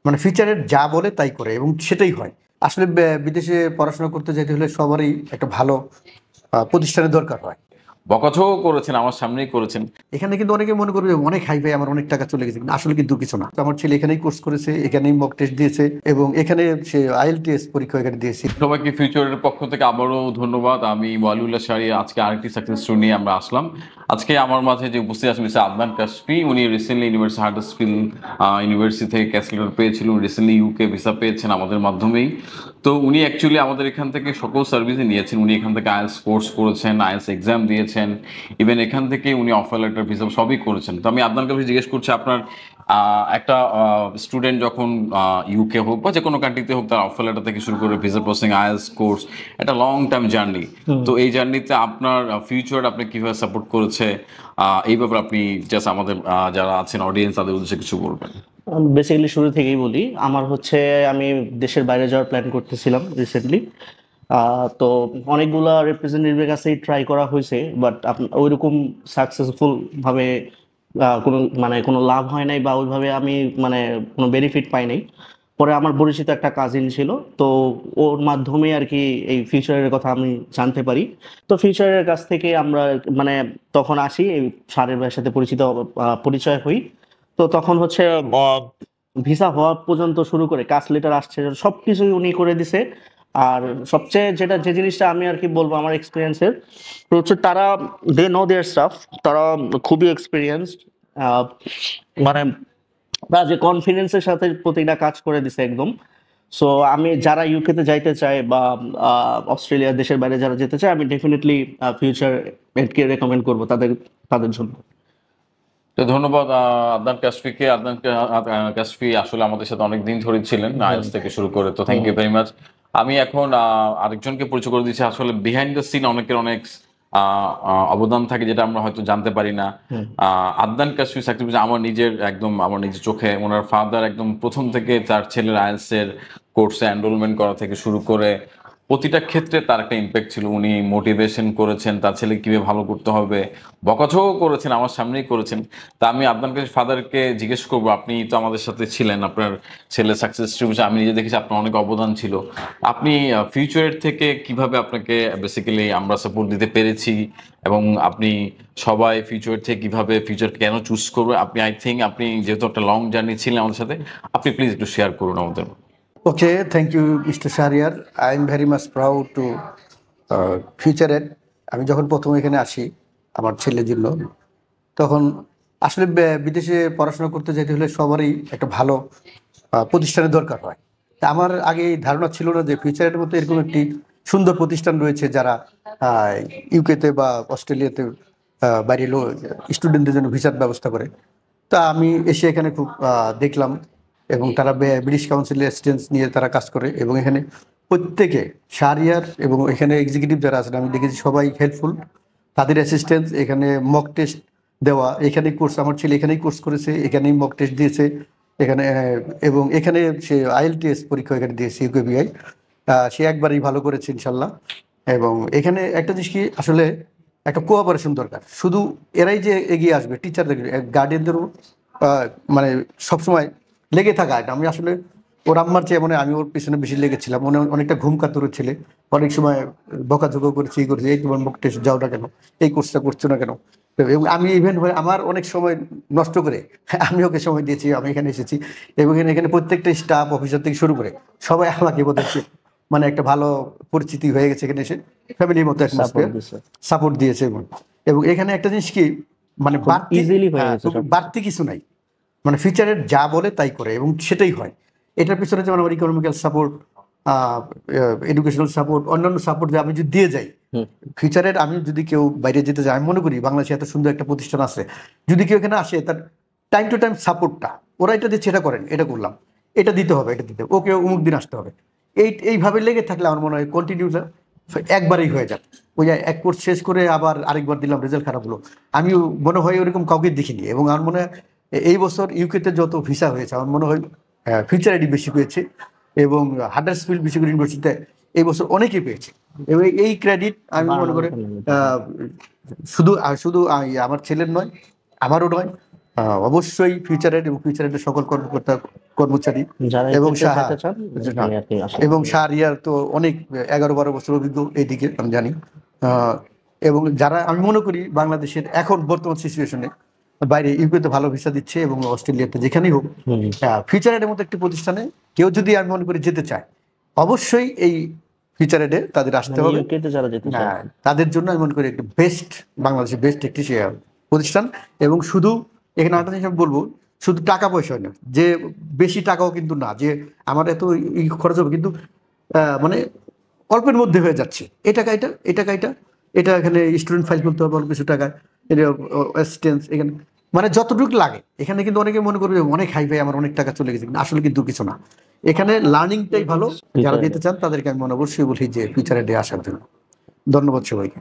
মানে ফিচারের যা বলে তাই করে এবং সেটাই হয়। আসলে বিদেশে পড়াশোনা করতে যেতে হলে সবারই একটা ভালো প্রতিষ্ঠানের দরকার হয়। বকাঝকাও করেছেন, আমার সামনেই করেছেন। এখানে কিন্তু অনেকে মনে করবে অনেক হাই ফাই, আমার অনেক টাকা চলে গেছে, কিন্তু আসলে কিন্তু কিছু না। আমার ছেলে এখানেই কোর্স করেছে, এখানেই মক টেস্ট দিয়েছে এবং এখানে সে IELTS পরীক্ষা এখানে দিয়েছে। সবাইকে ফিউচারের পক্ষ থেকে আবারও ধন্যবাদ। আমি ওয়ালিউল্লাহ শাহরি, আজকে আরেকটি সাকসেস স্টোরি নিয়ে আমরা আসলাম। আজকে আমার মাঝে যে উপস্থিত আছেন মিস্টার আদনান কাশফি, উনি রিসেন্টলি ইউনিভার্সিটি হাডার্সফিল্ড ইউনিভার্সিটি থেকে ক্যাসলেটর পেয়েছিলেন, রিসেন্টলি ইউকে ভিসা পেয়েছেন আমাদের মাধ্যমেই। তো উনি অ্যাকচুয়ালি আমাদের এখান থেকে সকল সার্ভিসই নিয়েছেন। উনি এখান থেকে আইএলটিএস কোর্স করেছেন, আইএলটিএস এক্সাম দিয়েছেন, ইভেন এখান থেকে উনি অফার লেটার ভিসা সবই করেছেন। তো আমি আদনান কাশফি জিজ্ঞেস করছি, আপনার একটা স্টুডেন্ট যখন ইউকে হোক বা যে কোনো কান্ট্রিতে হোক, তার অফার লেটার থেকে শুরু করে ভিসা প্রসেসিং, আইএলটিএস কোর্স, একটা লং টাইম জার্নি। তো এই জার্নিতে আপনার ফিউচার আপনি কিভাবে সাপোর্ট করেছে, এই ব্যাপারে আপনি জাস্ট আমাদের যারা আছেন অডিয়েন্স তাদের উদ্দেশ্যে কিছু বলবেন। বেসিক্যালি শুরু থেকেই বলি, আমার হচ্ছে আমি দেশের বাইরে যাওয়ার প্ল্যান করতেছিলাম রিসেন্টলি। তো অনেকগুলা রিপ্রেজেন্টেটিভের কাছেই ট্রাই করা হয়েছে, বাট ওইরকম সাকসেসফুল ভাবে কোনো লাভ হয় নাই, বা ওইভাবে আমি কোনো বেনিফিট পাই নাই। পরে আমার পরিচিত একটা কাজিন ছিল, তো ওর মাধ্যমে আর কি এই ফিউচারের কথা আমি জানতে পারি। তো ফিউচারের কাছ থেকে আমরা তখন আসি, এই স্যারের ভাইয়ের সাথে পরিচয় হই। তো তখন হচ্ছে ভিসা হওয়া পর্যন্ত শুরু করে কাজ লেটার আসছে সবকিছুই উনি করে দিছে। আর সবচেয়ে যে জিনিসটা আমি আর কি বলবো আমার এক্সপিরিয়েন্সের, তো হচ্ছে তারা দে নো দেয়ার স্টাফ, তারা খুবই এক্সপিরিয়েন্সড। মানে তারা যে কনফিডেন্সের সাথে প্রতিটা কাজ করে দিছে একদম। সো আমি যারা ইউকেতে যাইতে চায় বা অস্ট্রেলিয়া দেশের বাইরে যারা যেতে চায়, আমি ডেফিনেটলি ফিউচার এডকে রেকমেন্ড করবো তাদের জন্য। তো ধন্যবাদ আদনান কাশফিকে। আদনান কাশফি আসলে আমাদের সাথে অনেক দিন ধরে ছিলেন, আইএলটিএস থেকে শুরু করে। তো থ্যাংক ইউ ভেরি মাচ। আমি এখন আরেকজনকে পরিচয় করে দিচ্ছি। আসলে বিহাইন্ড দ্য সিন অনেকের অনেক অবদান থাকে, যেটা আমরা হয়তো জানতে পারি না। আদনান কাশফি সাকিব, আমার নিজের চোখে ওনার ফাদার একদম প্রথম থেকে তার ছেলের আইএলটিএস এর কোর্সে এনরোলমেন্ট করা থেকে শুরু করে প্রতিটা ক্ষেত্রে তার একটা ইম্প্যাক্ট ছিল। উনি মোটিভেশন করেছেন, তার ছেলে কিভাবে ভালো করতে হবে, বকাঝকাও করেছেন, আমার সামনেই করেছেন। তা আমি আপনার কাছে ফাদারকে জিজ্ঞেস করবো, আপনি তো আমাদের সাথে ছিলেন, আপনার ছেলে সাকসেস স্টোরি আমি নিজে দেখেছি, আপনার অনেক অবদান ছিল। আপনি ফিউচারের থেকে কিভাবে আপনাকে বেসিক্যালি আমরা সাপোর্ট দিতে পেরেছি, এবং আপনি সবাই ফিউচার থেকে কিভাবে ফিউচার কেন চুজ করবে, আপনি আই থিঙ্ক আপনি যেহেতু একটা লং জার্নি ছিলেন আমাদের সাথে, আপনি প্লিজ একটু শেয়ার করুন আমাদের। Okay, thank you mister Shahriar. I am very much proud to ফিউচারের। আমি যখন প্রথম এখানে আসি আমার ছেলের জন্য, তখন আসলে বিদেশে পড়াশোনা করতে যেতে হলে সবারই একটা ভালো প্রতিষ্ঠানের দরকার হয়। তা আমার আগে এই ধারণা ছিল না যে ফিউচারের মতো এরকম একটি সুন্দর প্রতিষ্ঠান রয়েছে যারা ইউকেতে বা অস্ট্রেলিয়াতে বাইরে স্টুডেন্টদের জন্য ভিসার ব্যবস্থা করে। তা আমি এসে এখানে খুব দেখলাম, এবং তারা ব্রিটিশ কাউন্সিলের অ্যাসিস্ট্যান্স নিয়ে তারা কাজ করে, এবং এখানে প্রত্যেকে শাহরিয়ার এবং এখানে এক্সিকিউটিভ যারা আছেন আমি দেখেছি সবাই হেল্পফুল। তাদের অ্যাসিস্ট্যান্স, এখানে মক টেস্ট দেওয়া, এখানেই কোর্স, আমার ছেলে এখানেই কোর্স করেছে, এখানেই মক টেস্ট দিয়েছে এখানে, এবং এখানে সে IELTS পরীক্ষা এখানে দিয়েছে ইউকেবিআই, সে একবারই ভালো করেছে ইনশাল্লাহ। এবং এখানে একটা জিনিস কি, আসলে একটা কোঅপারেশন দরকার। শুধু এরাই যে এগিয়ে আসবে, টিচারদের গার্ডিয়ানদেরও মানে সবসময় লেগে থাকা। আমি আসলে ওর আম্মার চেয়ে আমি ওর পিছনে বেশি লেগেছিলাম। অনেকটা ঘুম কাতুর ছেলে, অনেক সময় বকাঝোকা করেছি, এই করেছি, এই তোমার মক টেস্ট যাও না কেন, এই কোর্সটা করছো না কেন। এবং আমি ইভেন হয়ে আমার অনেক সময় নষ্ট করে আমি ওকে সময় দিয়েছি, আমি এখানে এসেছি। এবং এখানে প্রত্যেকটা স্টাফ অফিসার থেকে শুরু করে সবাই আমাকে বলছে, মানে একটা ভালো পরিচিতি হয়ে গেছে এখানে এসে, ফ্যামিলির মতো সাপোর্ট দিয়েছে। এবং এখানে একটা জিনিস কি, মানে বাড়তি কিছু নাই, মানে ফিচারের যা বলে তাই করে এবং সেটাই হয়। এটার পিছনে যেমন আমার ইকোনমিক্যাল সাপোর্ট, এডুকেশনাল সাপোর্ট, অন্যান্য সাপোর্ট যে আমি যদি দিয়ে যাই ফিচারের, আমি যদি কেউ বাইরে যেতে চাই, আমি মনে করি বাংলাদেশে এত সুন্দর একটা প্রতিষ্ঠান আছে, যদি কেউ এখানে আসে তার টাইম টু টাইম সাপোর্টটা, ওরা এটা দিচ্ছে, এটা করেন, এটা করলাম, এটা দিতে হবে, এটা দিতে হবে, ওকে অমুক দিন আসতে হবে, এইভাবে লেগে থাকলে আমার মনে হয় কন্টিনিউ একবারেই হয়ে যাক। ওই এক কোর্স শেষ করে আবার আরেকবার দিলাম, রেজাল্ট খারাপ হলো, আমিও মনে হয় ওরকম কাউকে দেখিনি। এবং আমার মনে হয় এই বছর ইউকেতে যত ভিসা হয়েছে আমার মনে হয় ফিউচার আইডি বেশি পেয়েছে, এবং হাডার্সফিল্ড বিশ্ববিদ্যালয় ইউনিভার্সিটিতে এই বছর অনেকেই পেয়েছে। এবং এই ক্রেডিট আমি মনে করি শুধু শুধু আমার ছেলের নয়, আমারও নয়, অবশ্যই ফিউচারের এবং ফিউচারের সকল কর্মকর্তা কর্মচারী যারা এবং এক্ষেত্রে যেতে চান এখানে আর কি আসেন। এবং শাহরিয়ার তো অনেক 11-12 বছর অভিজ্ঞ এইদিকে আমি জানি। এবং যারা আমি মনে করি বাংলাদেশের এখন বর্তমান সিচুয়েশনে বাইরে ইউকেতে ভালো ভিসা দিচ্ছে এবং অস্ট্রেলিয়াতে যেখানেই হোক, ফিউচারের মতো একটি প্রতিষ্ঠানে কেউ যদি আমি মনে করি যেতে চায়, অবশ্যই এই ফিউচারেডে তাদের আসতে হবে। ইউকেতে যারা যেতে চান তাদের জন্য আমি মনে করি একটি বেস্ট, বাংলাদেশের বেস্ট একটি প্রতিষ্ঠান। এবং শুধু এখানে একটা জিনিস আমি বলবো, শুধু টাকা পয়সা না, যে বেশি টাকাও কিন্তু না যে আমার এত খরচ হবে, কিন্তু মানে অল্পের মধ্যে হয়ে যাচ্ছে। এটা এখানে স্টুডেন্ট ফাইল করতে হবে অল্প কিছু টাকায়, এটা অ্যাসিস্ট্যান্স এখানে মানে যতটুকু লাগে। এখানে কিন্তু অনেকে মনে করবে অনেক হাই ফাই, আমার অনেক টাকা চলে গেছে, আসলে কিন্তু কিছু না। এখানে লার্নিংটাই ভালো। যারা যেতে চান তাদেরকে আমি অবশ্যই বলি যে ফিউচারে ডে আসার জন্য। ধন্যবাদ সবাইকে।